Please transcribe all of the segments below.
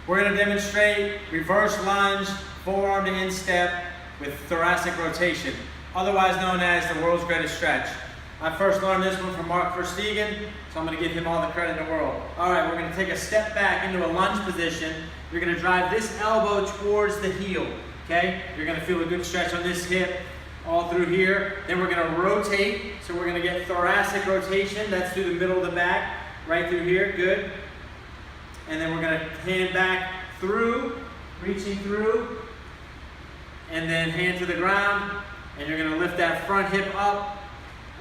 We're going to demonstrate reverse lunge, forearm to instep with thoracic rotation, otherwise known as the world's greatest stretch. I first learned this one from Mark Verstegen, so I'm going to give him all the credit in the world. All right, we're going to take a step back into a lunge position. You're going to drive this elbow towards the heel, okay? You're going to feel a good stretch on this hip all through here. Then we're going to rotate, so we're going to get thoracic rotation. That's through the middle of the back, right through here, good. And then we're going to hand back through, reaching through, and then hand to the ground, and you're going to lift that front hip up,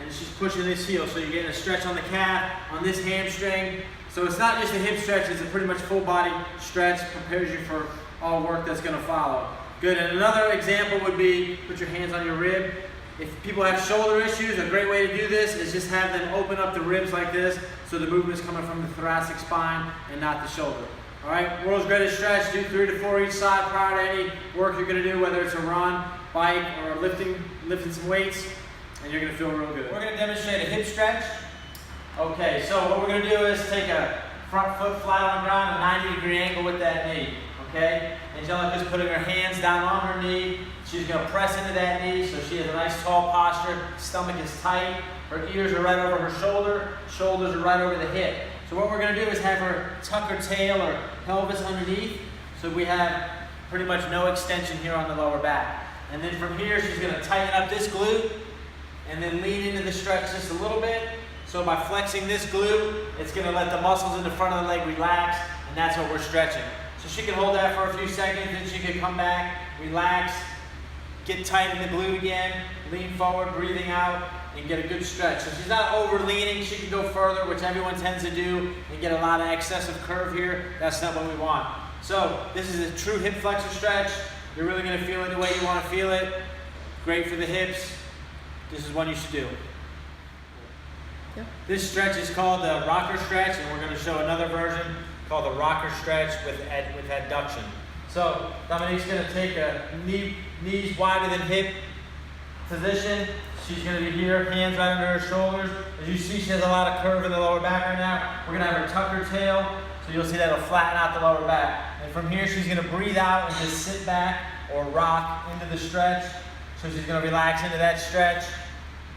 and she's pushing this heel, so you're getting a stretch on the calf, on this hamstring. So it's not just a hip stretch, it's a pretty much full body stretch, prepares you for all work that's going to follow. Good, and another example would be, put your hands on your rib. If people have shoulder issues, a great way to do this is just have them open up the ribs like this, so the movement is coming from the thoracic spine and not the shoulder. All right, world's greatest stretch, do 3 to 4 each side prior to any work you're going to do, whether it's a run, bike, or lifting some weights, and you're going to feel real good. We're going to demonstrate a hip stretch. Okay, so what we're going to do is take a front foot flat on the ground, a 90-degree angle with that knee. Okay, Angelica's putting her hands down on her knee. She's going to press into that knee so she has a nice tall posture. Stomach is tight. Her ears are right over her shoulder. Shoulders are right over the hip. So what we're going to do is have her tuck her tail or pelvis underneath, so we have pretty much no extension here on the lower back. And then from here, she's going to tighten up this glute and then lean into the stretch just a little bit. So by flexing this glute, it's going to let the muscles in the front of the leg relax, and that's what we're stretching. So she can hold that for a few seconds, then she can come back, relax, get tight in the glute again, lean forward, breathing out, and get a good stretch. So she's not over leaning, she can go further, which everyone tends to do, and get a lot of excessive curve here. That's not what we want. So this is a true hip flexor stretch. You're really going to feel it the way you want to feel it. Great for the hips. This is one you should do. Yeah. This stretch is called the rocker stretch, and we're going to show another version called the rocker stretch with adduction. So Dominique's going to take a knees wider than hip position. She's going to be here, hands right under her shoulders. As you see, she has a lot of curve in the lower back right now. We're going to have her tuck her tail, so you'll see that'll flatten out the lower back. And from here, she's going to breathe out and just sit back or rock into the stretch. So she's going to relax into that stretch,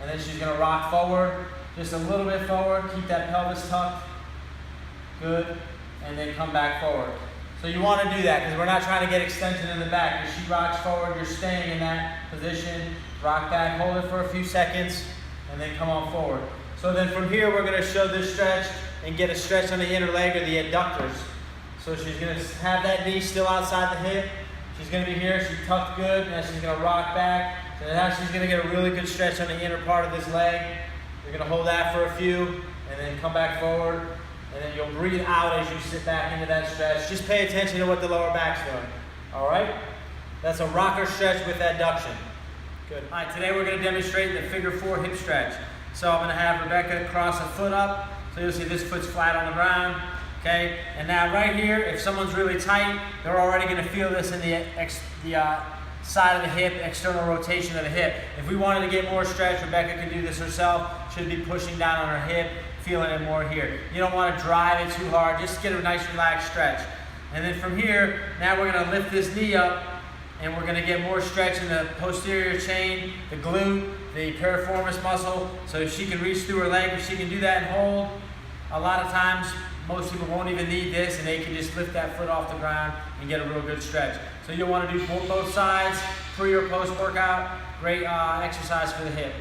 and then she's going to rock forward, just a little bit forward. Keep that pelvis tucked. Good. And then come back forward. So you want to do that because we're not trying to get extension in the back. As she rocks forward, you're staying in that position. Rock back, hold it for a few seconds, and then come on forward. So then from here, we're going to show this stretch and get a stretch on the inner leg or the adductors. So she's going to have that knee still outside the hip. She's going to be here. She's tucked good. Now she's going to rock back. So now she's going to get a really good stretch on the inner part of this leg. You're going to hold that for a few, and then come back forward. And then you'll breathe out as you sit back into that stretch. Just pay attention to what the lower back's doing. All right? That's a rocker stretch with adduction. Good. All right, today we're going to demonstrate the figure 4 hip stretch. So I'm going to have Rebecca cross a foot up. So you'll see this foot's flat on the ground. Okay? And now right here, if someone's really tight, they're already going to feel this in the side of the hip, external rotation of the hip. If we wanted to get more stretch, Rebecca can do this herself. Should be pushing down on her hip, feeling it more here. You don't want to drive it too hard, just get a nice relaxed stretch. And then from here, now we're going to lift this knee up, and we're going to get more stretch in the posterior chain, the glute, the piriformis muscle, so she can reach through her leg. If she can do that and hold, a lot of times, most people won't even need this, and they can just lift that foot off the ground and get a real good stretch. So you'll want to do both sides, pre or post workout. Great exercise for the hip.